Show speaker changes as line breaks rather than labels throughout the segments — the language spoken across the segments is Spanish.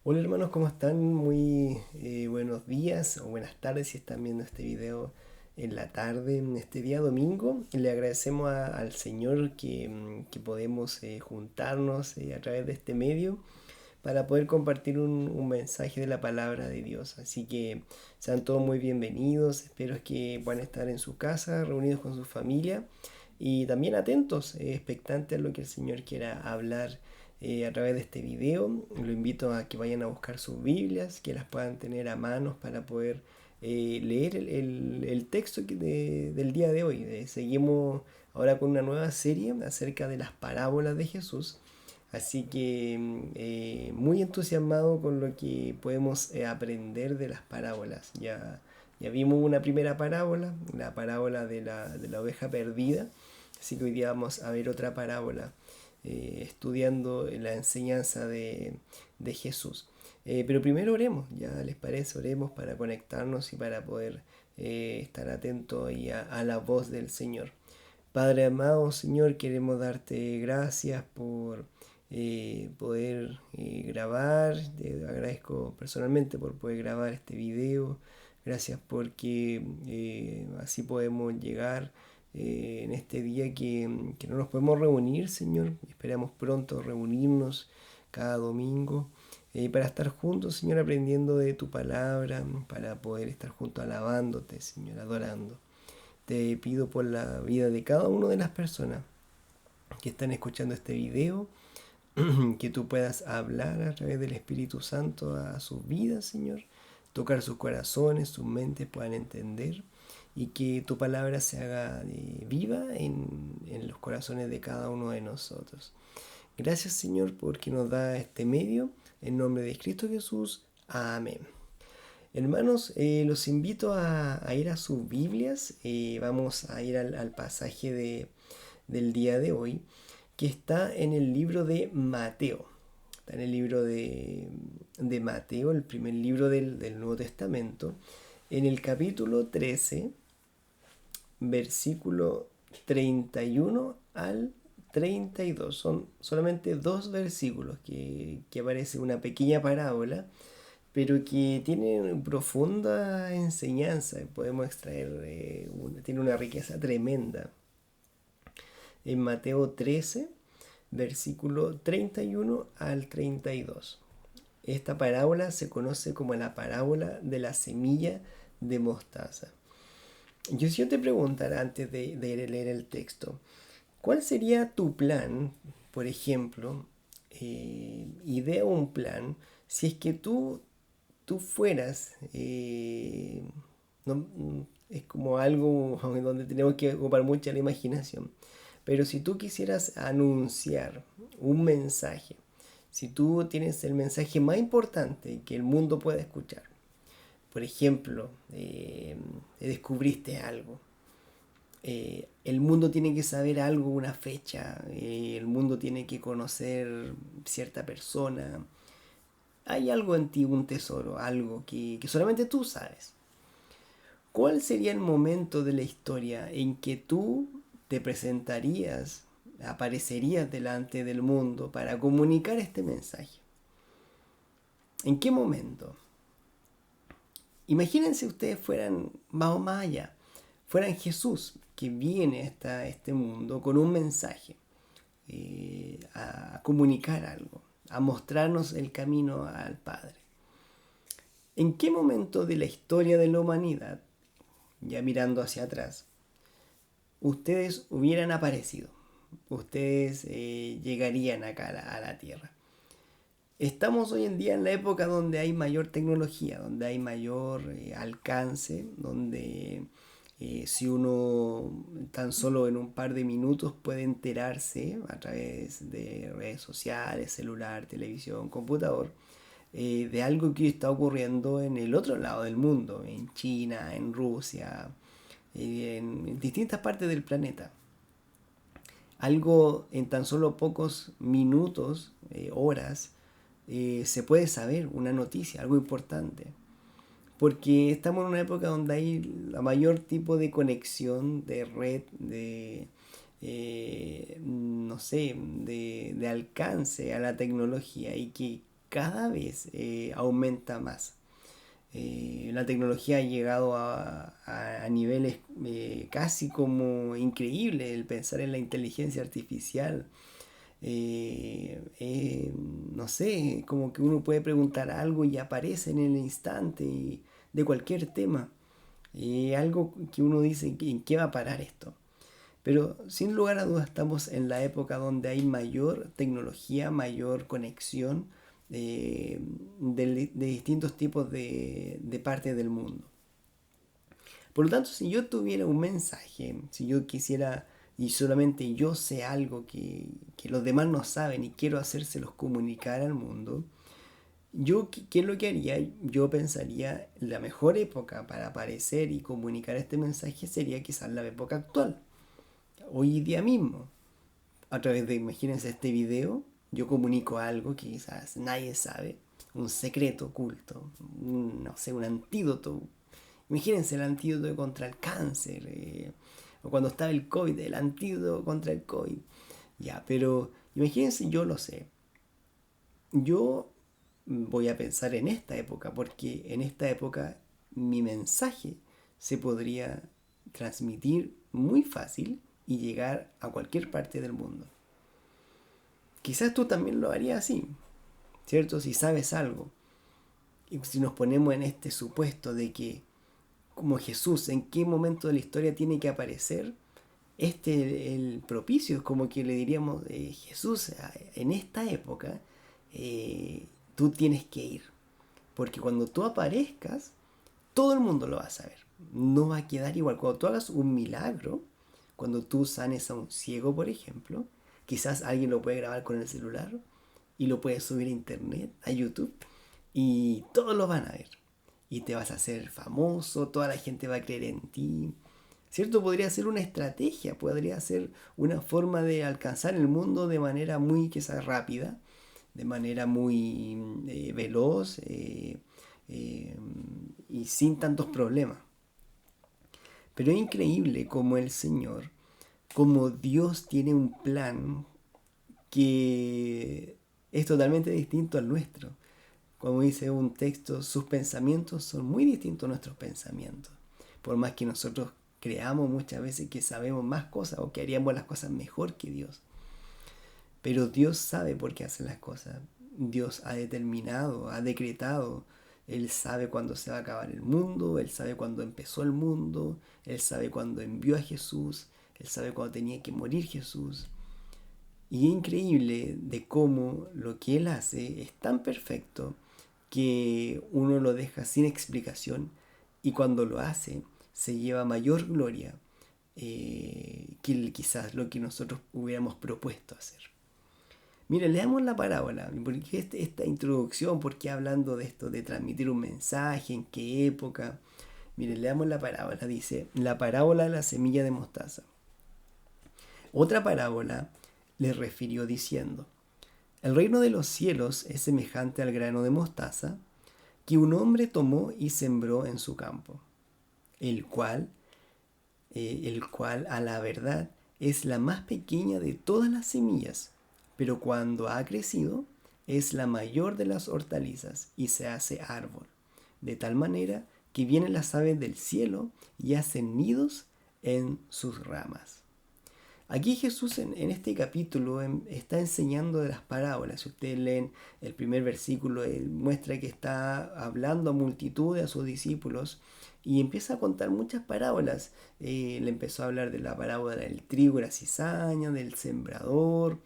Hola hermanos, ¿cómo están? Muy buenos días o buenas tardes si están viendo este video en la tarde, en este día domingo. Le agradecemos al Señor que podemos juntarnos a través de este medio para poder compartir un mensaje de la palabra de Dios. Así que sean todos muy bienvenidos. Espero que puedan estar en su casa, reunidos con su familia y también atentos, expectantes a lo que el Señor quiera hablar a través de este video. Lo invito a que vayan a buscar sus Biblias, que las puedan tener a manos para poder leer el texto del día de hoy. Seguimos ahora con una nueva serie acerca de las parábolas de Jesús. Así que muy entusiasmado con lo que podemos aprender de las parábolas. Ya vimos una primera parábola, la parábola de la oveja perdida. Así que hoy día vamos a ver otra parábola, estudiando la enseñanza de Jesús. Pero primero oremos, ya les parece, oremos para conectarnos y para poder estar atentos a la voz del Señor. Padre amado, Señor, queremos darte gracias por poder grabar. Te agradezco personalmente por poder grabar este video. Gracias porque así podemos llegar en este día que no nos podemos reunir, Señor. Esperamos pronto reunirnos cada domingo para estar juntos, Señor, aprendiendo de tu palabra, para poder estar juntos alabándote, Señor, adorando. Te pido por la vida de cada una de las personas que están escuchando este video, que tú puedas hablar a través del Espíritu Santo a sus vidas, Señor, tocar sus corazones, sus mentes puedan entender y que tu palabra se haga viva en los corazones de cada uno de nosotros. Gracias, Señor, porque nos da este medio. En nombre de Cristo Jesús. Amén. Hermanos, los invito a ir a sus Biblias. Vamos a ir al pasaje del día de hoy, que está en el libro de Mateo. Está en el libro de Mateo, el primer libro del Nuevo Testamento, en el capítulo 13, versículo 31 al 32. Son solamente dos versículos que aparece una pequeña parábola, pero que tiene profunda enseñanza. Podemos extraer, tiene una riqueza tremenda. En Mateo 13, versículo 31 al 32. Esta parábola se conoce como la parábola de la semilla de mostaza. Si yo te preguntara antes de leer el texto, ¿cuál sería tu plan, por ejemplo, idea un plan, si es que tú fueras, no, es como algo donde tenemos que ocupar mucha la imaginación, pero si tú quisieras anunciar un mensaje, si tú tienes el mensaje más importante que el mundo pueda escuchar, por ejemplo, descubriste algo, el mundo tiene que saber algo, una fecha, el mundo tiene que conocer cierta persona, hay algo en ti, un tesoro, algo que solamente tú sabes. ¿Cuál sería el momento de la historia en que tú te presentarías, aparecerías delante del mundo para comunicar este mensaje? ¿En qué momento? Imagínense ustedes fueran, vamos más allá, fueran Jesús que viene a este mundo con un mensaje, a comunicar algo, a mostrarnos el camino al Padre. ¿En qué momento de la historia de la humanidad, ya mirando hacia atrás, ustedes hubieran aparecido? Ustedes llegarían acá a la Tierra. Estamos hoy en día en la época donde hay mayor tecnología, donde hay mayor alcance, donde si uno tan solo en un par de minutos puede enterarse a través de redes sociales, celular, televisión, computador, de algo que está ocurriendo en el otro lado del mundo, en China, en Rusia, en distintas partes del planeta. Algo en tan solo pocos minutos, horas, se puede saber una noticia, algo importante. Porque estamos en una época donde hay la mayor tipo de conexión, de red, no sé, de alcance a la tecnología y que cada vez aumenta más. La tecnología ha llegado a niveles casi como increíbles, el pensar en la inteligencia artificial. No sé, como que uno puede preguntar algo y aparece en el instante de cualquier tema. Algo que uno dice, ¿en qué va a parar esto? Pero sin lugar a dudas estamos en la época donde hay mayor tecnología, mayor conexión de distintos tipos de partes del mundo. Por lo tanto, si yo tuviera un mensaje, si yo quisiera y solamente yo sé algo que los demás no saben y quiero hacérselos comunicar al mundo, ¿qué es lo que haría? Yo pensaría la mejor época para aparecer y comunicar este mensaje sería quizás la época actual, hoy día mismo. A través de, imagínense este video, yo comunico algo que quizás nadie sabe, un secreto oculto, no sé, un antídoto. Imagínense el antídoto contra el cáncer, o cuando estaba el COVID, el antídoto contra el COVID. Ya, pero imagínense, yo lo sé. Yo voy a pensar en esta época, porque en esta época mi mensaje se podría transmitir muy fácil y llegar a cualquier parte del mundo. Quizás tú también lo harías así, ¿cierto? Si sabes algo. Y si nos ponemos en este supuesto de que, como Jesús, en qué momento de la historia tiene que aparecer, el propicio, es como que le diríamos, Jesús, en esta época, tú tienes que ir. Porque cuando tú aparezcas, todo el mundo lo va a saber. No va a quedar igual. Cuando tú hagas un milagro, cuando tú sanes a un ciego, por ejemplo, quizás alguien lo puede grabar con el celular y lo puede subir a internet, a YouTube, y todos lo van a ver. Y te vas a hacer famoso, toda la gente va a creer en ti. ¿Cierto? Podría ser una estrategia, podría ser una forma de alcanzar el mundo de manera muy quizás rápida, de manera muy veloz y sin tantos problemas. Pero es increíble como el Señor, como Dios tiene un plan que es totalmente distinto al nuestro. Como dice un texto, sus pensamientos son muy distintos a nuestros pensamientos. Por más que nosotros creamos muchas veces que sabemos más cosas o que haríamos las cosas mejor que Dios. Pero Dios sabe por qué hace las cosas. Dios ha determinado, ha decretado. Él sabe cuándo se va a acabar el mundo, Él sabe cuándo empezó el mundo, Él sabe cuándo envió a Jesús, Él sabe cuándo tenía que morir Jesús. Y es increíble de cómo lo que Él hace es tan perfecto que uno lo deja sin explicación y cuando lo hace se lleva mayor gloria que quizás lo que nosotros hubiéramos propuesto hacer. Mire, leamos la parábola. ¿Por qué esta introducción? ¿Por qué hablando de esto, de transmitir un mensaje? ¿En qué época? Mire, leamos la parábola. Dice, la parábola de la semilla de mostaza. Otra parábola le refirió diciendo, el reino de los cielos es semejante al grano de mostaza que un hombre tomó y sembró en su campo, el cual a la verdad es la más pequeña de todas las semillas, pero cuando ha crecido es la mayor de las hortalizas y se hace árbol, de tal manera que vienen las aves del cielo y hacen nidos en sus ramas. Aquí Jesús en este capítulo está enseñando de las parábolas. Si ustedes leen el primer versículo, él muestra que está hablando a multitudes, a sus discípulos, y empieza a contar muchas parábolas. Le empezó a hablar de la parábola del trigo y la cizaña, del sembrador,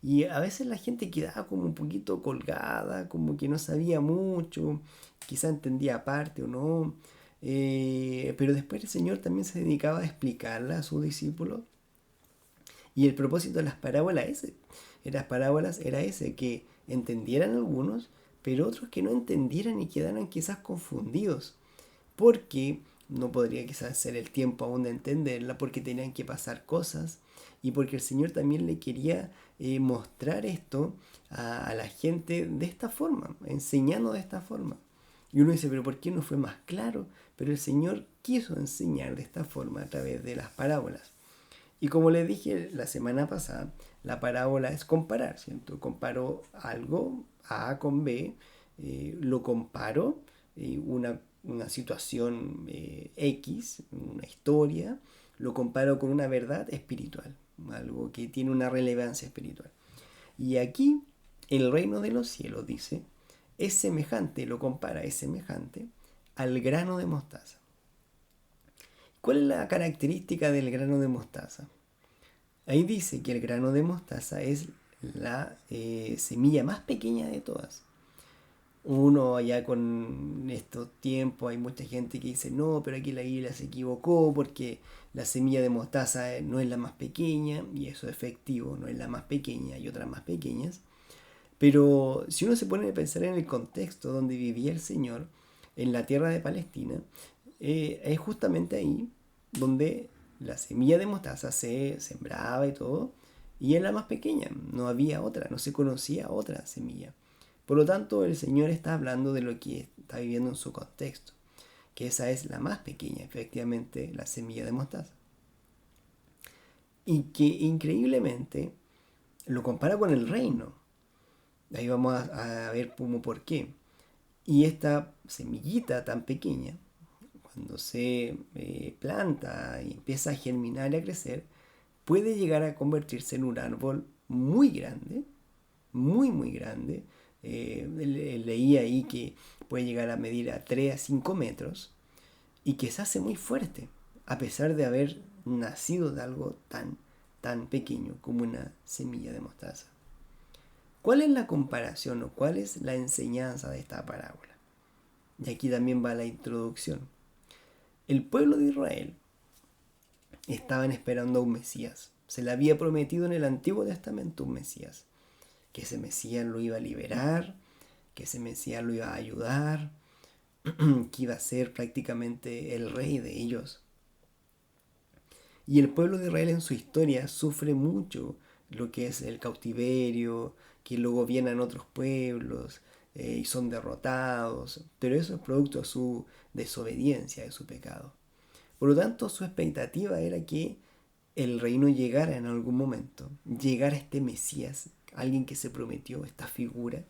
y a veces la gente quedaba como un poquito colgada, como que no sabía mucho, quizá entendía parte o no, pero después el Señor también se dedicaba a explicarla a sus discípulos. Y el propósito de las parábolas era ese, que entendieran algunos, pero otros que no entendieran y quedaran quizás confundidos, porque no podría quizás ser el tiempo aún de entenderla, porque tenían que pasar cosas y porque el Señor también le quería mostrar esto a la gente de esta forma, enseñando de esta forma. Y uno dice, pero ¿por qué no fue más claro? Pero el Señor quiso enseñar de esta forma a través de las parábolas. Y como les dije la semana pasada, la parábola es comparar, ¿cierto? Comparo algo A con B, lo comparo, una situación X, una historia, lo comparo con una verdad espiritual, algo que tiene una relevancia espiritual. Y aquí el reino de los cielos, dice, es semejante, lo compara, es semejante al grano de mostaza. ¿Cuál es la característica del grano de mostaza? Ahí dice que el grano de mostaza es la semilla más pequeña de todas. Uno allá con estos tiempos hay mucha gente que dice no, pero aquí la Biblia se equivocó porque la semilla de mostaza no es la más pequeña, y eso es efectivo, no es la más pequeña, hay otras más pequeñas. Pero si uno se pone a pensar en el contexto donde vivía el Señor, en la tierra de Palestina, es justamente ahí donde la semilla de mostaza se sembraba y todo, y es la más pequeña, no había otra, no se conocía otra semilla. Por lo tanto, el Señor está hablando de lo que está viviendo en su contexto, que esa es la más pequeña, efectivamente, la semilla de mostaza. Y que increíblemente lo compara con el reino. Ahí vamos a ver como por qué. Y esta semillita tan pequeña, cuando se planta y empieza a germinar y a crecer, puede llegar a convertirse en un árbol muy grande, muy grande. Leí ahí que puede llegar a medir a 3 a 5 metros y que se hace muy fuerte, a pesar de haber nacido de algo tan pequeño como una semilla de mostaza. ¿Cuál es la comparación o cuál es la enseñanza de esta parábola? Y aquí también va la introducción. El pueblo de Israel estaban esperando a un Mesías. Se le había prometido en el Antiguo Testamento un Mesías. Que ese Mesías lo iba a liberar, que ese Mesías lo iba a ayudar, que iba a ser prácticamente el rey de ellos. Y el pueblo de Israel en su historia sufre mucho lo que es el cautiverio, que lo gobiernan otros pueblos y son derrotados, pero eso es producto de su desobediencia, de su pecado. Por lo tanto, su expectativa era que el reino llegara en algún momento, llegara este Mesías, alguien que se prometió, esta figura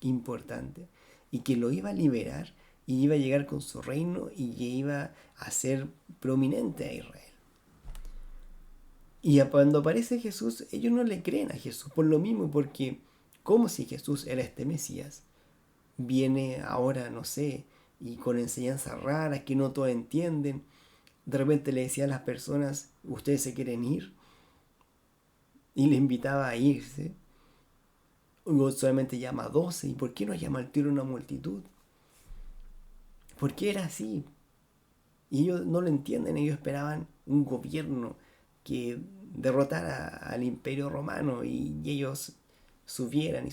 importante, y que lo iba a liberar y iba a llegar con su reino y iba a ser prominente a Israel. Y cuando aparece Jesús, ellos no le creen a Jesús por lo mismo, porque como si Jesús era este Mesías, viene ahora, no sé, y con enseñanzas raras que no todos entienden. De repente le decía a las personas, ¿ustedes se quieren ir? Y le invitaba a irse. O solamente llama a 12. ¿Y por qué no llama al tiro una multitud? ¿Por qué era así? Y ellos no lo entienden, ellos esperaban un gobierno que derrotara al imperio romano y ellos subieran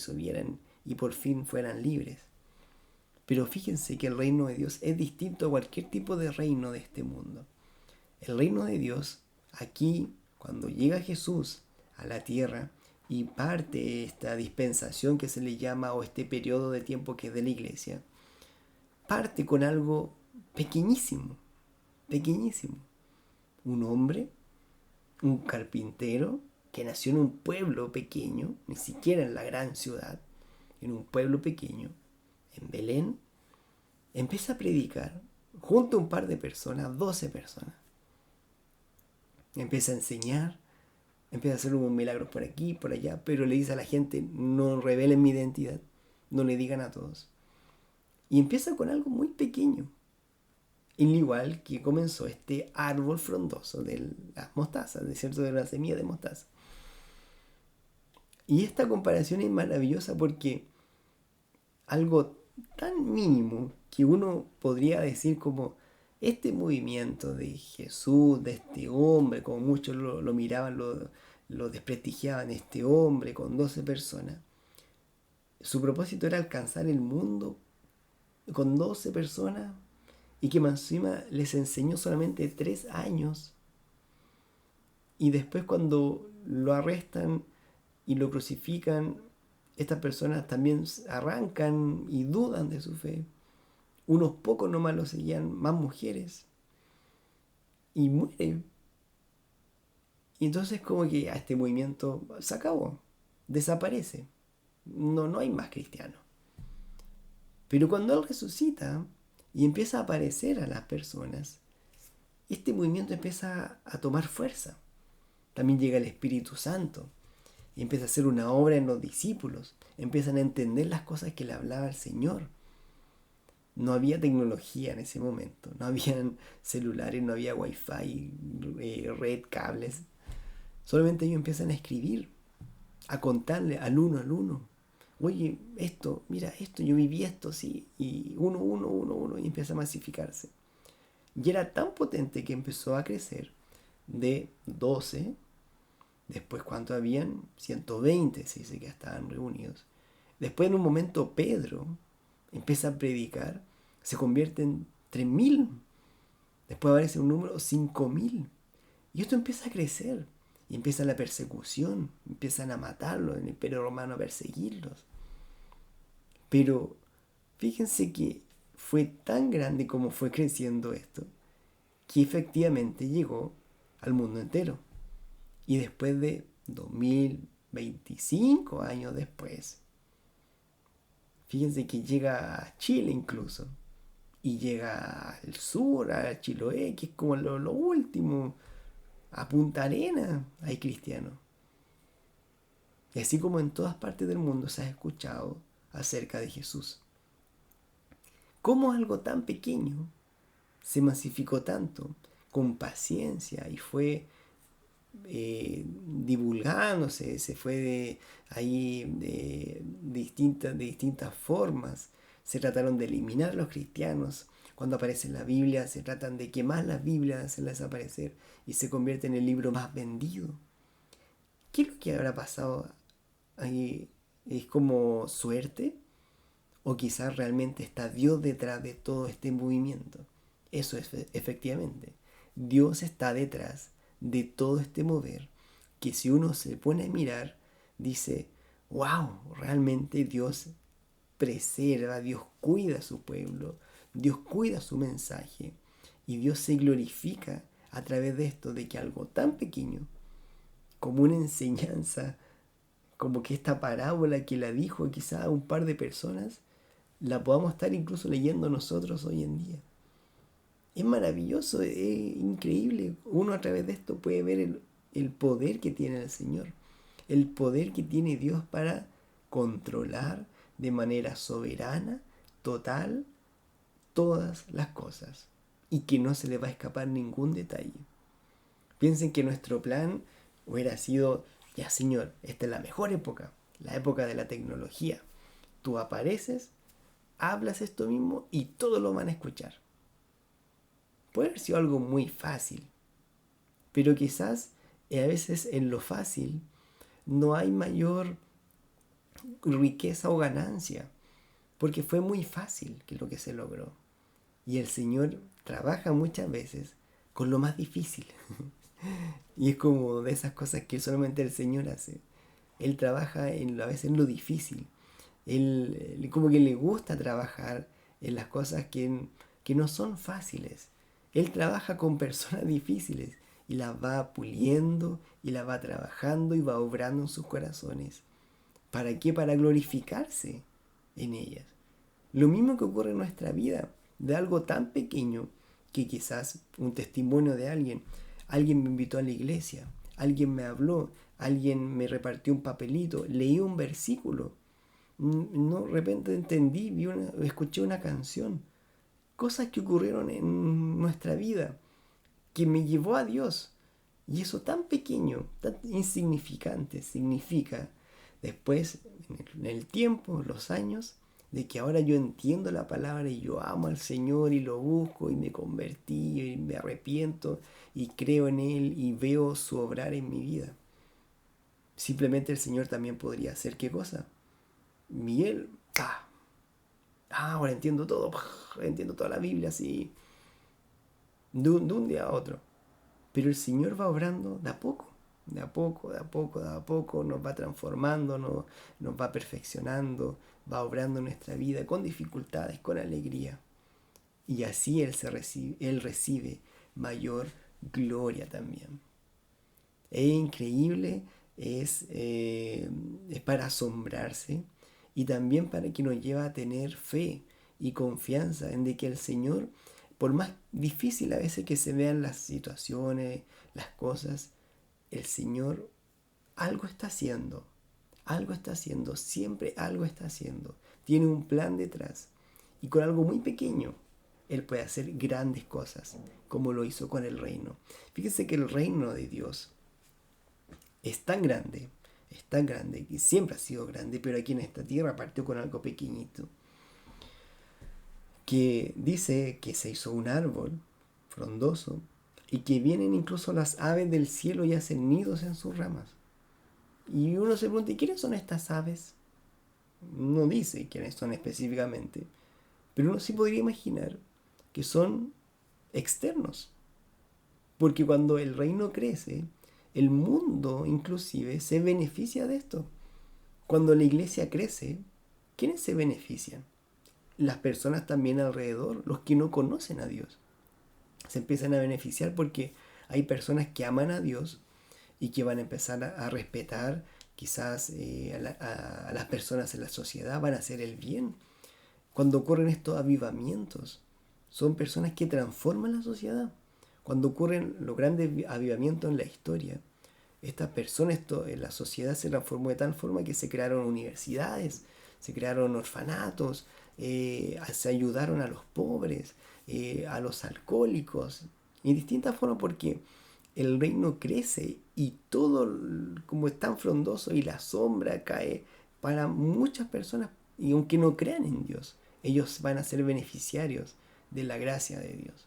y por fin fueran libres. Pero fíjense que el reino de Dios es distinto a cualquier tipo de reino de este mundo. El reino de Dios, aquí, cuando llega Jesús a la tierra y parte esta dispensación que se le llama, o este periodo de tiempo que es de la iglesia, parte con algo pequeñísimo, pequeñísimo. Un hombre, un carpintero, que nació en un pueblo pequeño, ni siquiera en la gran ciudad, en un pueblo pequeño, en Belén, empieza a predicar junto a un par de personas, 12 personas. Empieza a enseñar, empieza a hacer unos milagros por aquí, por allá, pero le dice a la gente, no revelen mi identidad, no le digan a todos. Y empieza con algo muy pequeño, al igual que comenzó este árbol frondoso de las mostazas, de cierto, de la semilla de mostaza. Y esta comparación es maravillosa porque algo tan mínimo que uno podría decir como este movimiento de Jesús, de este hombre, como muchos lo miraban, lo desprestigiaban, este hombre con 12 personas, su propósito era alcanzar el mundo con 12 personas y que encima les enseñó solamente 3 años y después cuando lo arrestan y lo crucifican, estas personas también arrancan y dudan de su fe. Unos pocos nomás lo seguían, más mujeres, y muere. Y entonces como que a este movimiento se acabó, desaparece. No hay más cristianos. Pero cuando Él resucita y empieza a aparecer a las personas, este movimiento empieza a tomar fuerza. También llega el Espíritu Santo y empieza a hacer una obra en los discípulos. Empiezan a entender las cosas que le hablaba el Señor. No había tecnología en ese momento, no habían celulares, no había wifi, red, cables. Solamente ellos empiezan a escribir, a contarle al uno. Oye, esto, mira esto, yo viví esto, sí. Y uno, y empieza a masificarse. Y era tan potente que empezó a crecer de 12. Después, ¿cuánto habían? 120, se dice que estaban reunidos. Después, en un momento, Pedro empieza a predicar, se convierte en 3000. Después aparece un número 5000. Y esto empieza a crecer. Y empieza la persecución. Empiezan a matarlos, el Imperio Romano a perseguirlos. Pero fíjense que fue tan grande como fue creciendo esto, que efectivamente llegó al mundo entero. Y después de 2025 años después, fíjense que llega a Chile incluso. Y llega al sur, a Chiloé, que es como lo último. A Punta Arena hay cristianos. Y así como en todas partes del mundo se ha escuchado acerca de Jesús. ¿Cómo algo tan pequeño se masificó tanto con paciencia y fue divulgándose, se fue de distintas formas? Se trataron de eliminar a los cristianos. Cuando aparece en la Biblia, se tratan de quemar las Biblias, hacerlas desaparecer y se convierte en el libro más vendido. ¿Qué es lo que habrá pasado ahí? ¿Es como suerte? ¿O quizás realmente está Dios detrás de todo este movimiento? Eso es efectivamente. Dios está detrás de todo este mover, que si uno se pone a mirar, dice, wow, realmente Dios preserva, Dios cuida a su pueblo, Dios cuida su mensaje y Dios se glorifica a través de esto, de que algo tan pequeño como una enseñanza, como que esta parábola que la dijo quizá a un par de personas, la podamos estar incluso leyendo nosotros hoy en día. Es maravilloso, es increíble. Uno a través de esto puede ver el poder que tiene el Señor, el poder que tiene Dios para controlar de manera soberana, total, todas las cosas y que no se le va a escapar ningún detalle. Piensen que nuestro plan hubiera sido, ya Señor, esta es la mejor época, la época de la tecnología. Tú apareces, hablas esto mismo y todos lo van a escuchar. Puede haber sido algo muy fácil, pero quizás a veces en lo fácil no hay mayor riqueza o ganancia, porque fue muy fácil que lo que se logró. Y el Señor trabaja muchas veces con lo más difícil. Y es como de esas cosas que solamente el Señor hace. Él trabaja a veces en lo difícil. Él como que le gusta trabajar en las cosas que no son fáciles. Él trabaja con personas difíciles y las va puliendo y las va trabajando y va obrando en sus corazones. ¿Para qué? Para glorificarse en ellas. Lo mismo que ocurre en nuestra vida, de algo tan pequeño que quizás un testimonio de alguien. Alguien me invitó a la iglesia, alguien me habló, alguien me repartió un papelito, leí un versículo. No, de repente entendí, escuché una canción. Cosas que ocurrieron en nuestra vida, que me llevó a Dios. Y eso tan pequeño, tan insignificante, significa después, en el tiempo, los años, de que ahora yo entiendo la palabra y yo amo al Señor y lo busco y me convertí y me arrepiento y creo en Él y veo su obrar en mi vida. Simplemente el Señor también podría hacer ¿qué cosa? Miguel, ahora entiendo todo, entiendo toda la Biblia así, de un día a otro. Pero el Señor va obrando de a poco, de a poco, de a poco, de a poco, nos va transformando, nos va perfeccionando, va obrando en nuestra vida con dificultades, con alegría. Y así Él recibe mayor gloria también. Es increíble, es para asombrarse y también para que nos lleve a tener fe, y confianza en de que el Señor, por más difícil a veces que se vean las situaciones, las cosas, el Señor algo está haciendo, siempre algo está haciendo. Tiene un plan detrás. Y con algo muy pequeño, Él puede hacer grandes cosas, como lo hizo con el reino. Fíjense que el reino de Dios es tan grande, que siempre ha sido grande, pero aquí en esta tierra partió con algo pequeñito. Que dice que se hizo un árbol frondoso y que vienen incluso las aves del cielo y hacen nidos en sus ramas. Y uno se pregunta, ¿y quiénes son estas aves? No dice quiénes son específicamente, pero uno sí podría imaginar que son externos. Porque cuando el reino crece, el mundo inclusive se beneficia de esto. Cuando la iglesia crece, ¿quiénes se benefician? Las personas también alrededor, los que no conocen a Dios. Se empiezan a beneficiar porque hay personas que aman a Dios y que van a empezar a respetar quizás a las personas en la sociedad, van a hacer el bien. Cuando ocurren estos avivamientos, son personas que transforman la sociedad. Cuando ocurren los grandes avivamientos en la historia, estas personas, en la sociedad se transformó de tal forma que se crearon universidades, se crearon orfanatos, se ayudaron a los pobres, a los alcohólicos, y en distintas formas porque el reino crece y todo como es tan frondoso y la sombra cae para muchas personas, y aunque no crean en Dios, ellos van a ser beneficiarios de la gracia de Dios,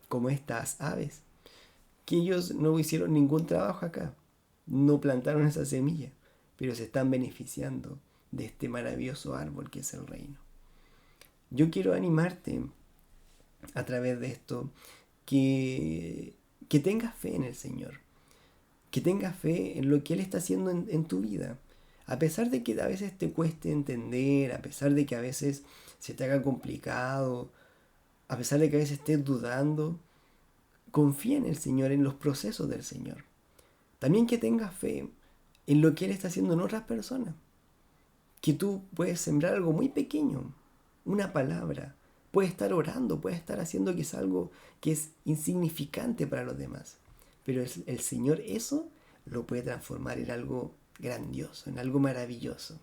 como estas aves, que ellos no hicieron ningún trabajo acá, no plantaron esa semilla, pero se están beneficiando de este maravilloso árbol que es el reino. Yo quiero animarte a través de esto que tengas fe en el Señor, que tengas fe en lo que Él está haciendo en tu vida. A pesar de que a veces te cueste entender, a pesar de que a veces se te haga complicado, a pesar de que a veces estés dudando, confía en el Señor, en los procesos del Señor. También que tengas fe en lo que Él está haciendo en otras personas. Que tú puedes sembrar algo muy pequeño, una palabra. Puedes estar orando, puedes estar haciendo quizás algo que es insignificante para los demás. Pero el Señor eso lo puede transformar en algo grandioso, en algo maravilloso.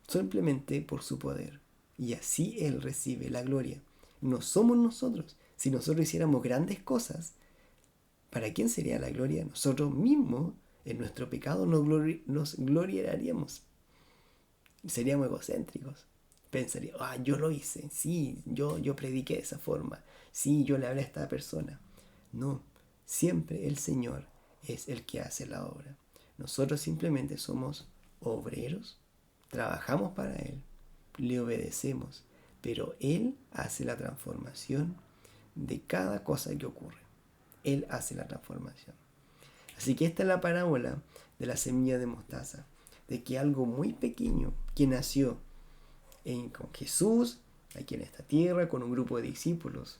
Simplemente por su poder. Y así Él recibe la gloria. No somos nosotros. Si nosotros hiciéramos grandes cosas, ¿para quién sería la gloria? Nosotros mismos, en nuestro pecado, nos gloriaríamos. Seríamos egocéntricos. Pensaría, yo lo hice, sí, yo prediqué de esa forma, sí, yo le hablé a esta persona. No, siempre el Señor es el que hace la obra. Nosotros simplemente somos obreros, trabajamos para Él, le obedecemos, pero Él hace la transformación de cada cosa que ocurre. Él hace la transformación. Así que esta es la parábola de la semilla de mostaza, de que algo muy pequeño que nació con Jesús, aquí en esta tierra, con un grupo de discípulos,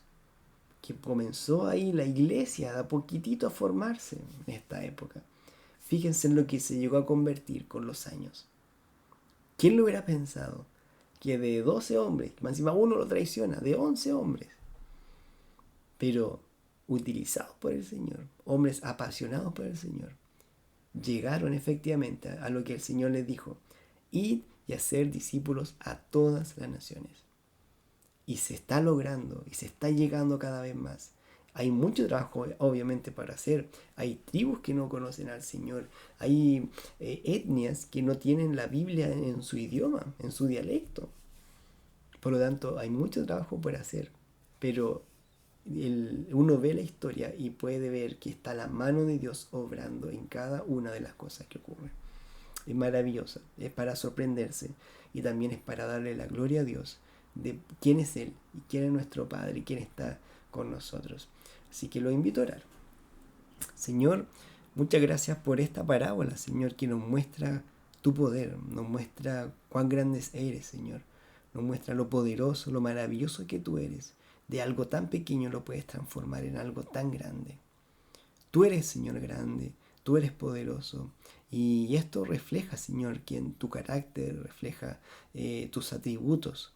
que comenzó ahí la iglesia de a poquitito a formarse en esta época. Fíjense en lo que se llegó a convertir con los años. ¿Quién lo hubiera pensado? Que de 12 hombres, más encima uno lo traiciona, de 11 hombres, pero utilizados por el Señor, hombres apasionados por el Señor, llegaron efectivamente a lo que el Señor les dijo: id y hacer discípulos a todas las naciones. Y se está logrando y se está llegando cada vez más. Hay mucho trabajo obviamente para hacer. Hay tribus que no conocen al Señor. Hay etnias que no tienen la Biblia en su idioma, en su dialecto. Por lo tanto, hay mucho trabajo por hacer. Pero uno ve la historia y puede ver que está la mano de Dios obrando en cada una de las cosas que ocurren. Es maravillosa, es para sorprenderse y también es para darle la gloria a Dios de quién es Él y quién es nuestro Padre y quién está con nosotros. Así que lo invito a orar. Señor, muchas gracias por esta parábola, Señor, que nos muestra tu poder, nos muestra cuán grande eres, Señor. Nos muestra lo poderoso, lo maravilloso que tú eres. De algo tan pequeño lo puedes transformar en algo tan grande. Tú eres, Señor, grande, tú eres poderoso. Y esto refleja, Señor, que en tu carácter refleja tus atributos.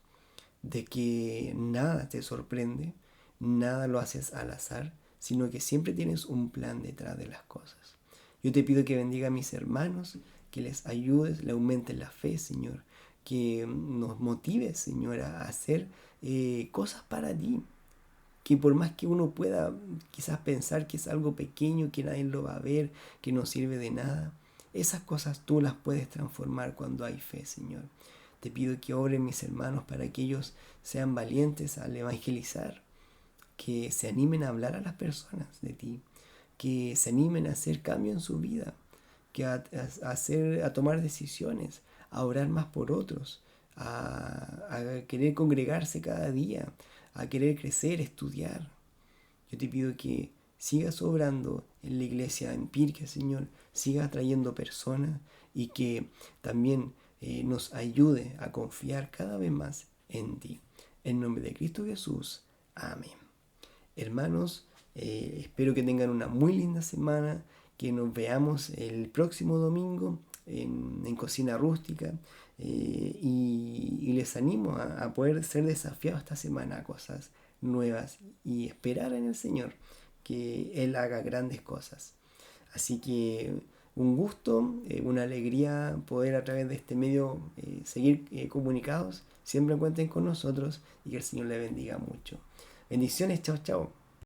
de que nada te sorprende, nada lo haces al azar, sino que siempre tienes un plan detrás de las cosas. Yo te pido que bendiga a mis hermanos, que les ayudes, le aumentes la fe, Señor, que nos motives, Señor, a hacer cosas para ti, que por más que uno pueda quizás pensar que es algo pequeño, que nadie lo va a ver, que no sirve de nada, esas cosas tú las puedes transformar cuando hay fe, Señor. Te pido que obren mis hermanos para que ellos sean valientes al evangelizar, que se animen a hablar a las personas de ti, que se animen a hacer cambio en su vida, que a tomar decisiones, a orar más por otros, a querer congregarse cada día, a querer crecer, estudiar. Yo te pido que sigas obrando en la iglesia empírica, Señor, sigas trayendo personas y que también nos ayude a confiar cada vez más en ti. En nombre de Cristo Jesús. Amén. Hermanos, espero que tengan una muy linda semana, que nos veamos el próximo domingo en Cocina Rústica y les animo a poder ser desafiados esta semana a cosas nuevas y esperar en el Señor que Él haga grandes cosas. Así que un gusto, una alegría poder a través de este medio seguir comunicados. Siempre cuenten con nosotros y que el Señor le bendiga mucho. Bendiciones, chao, chao.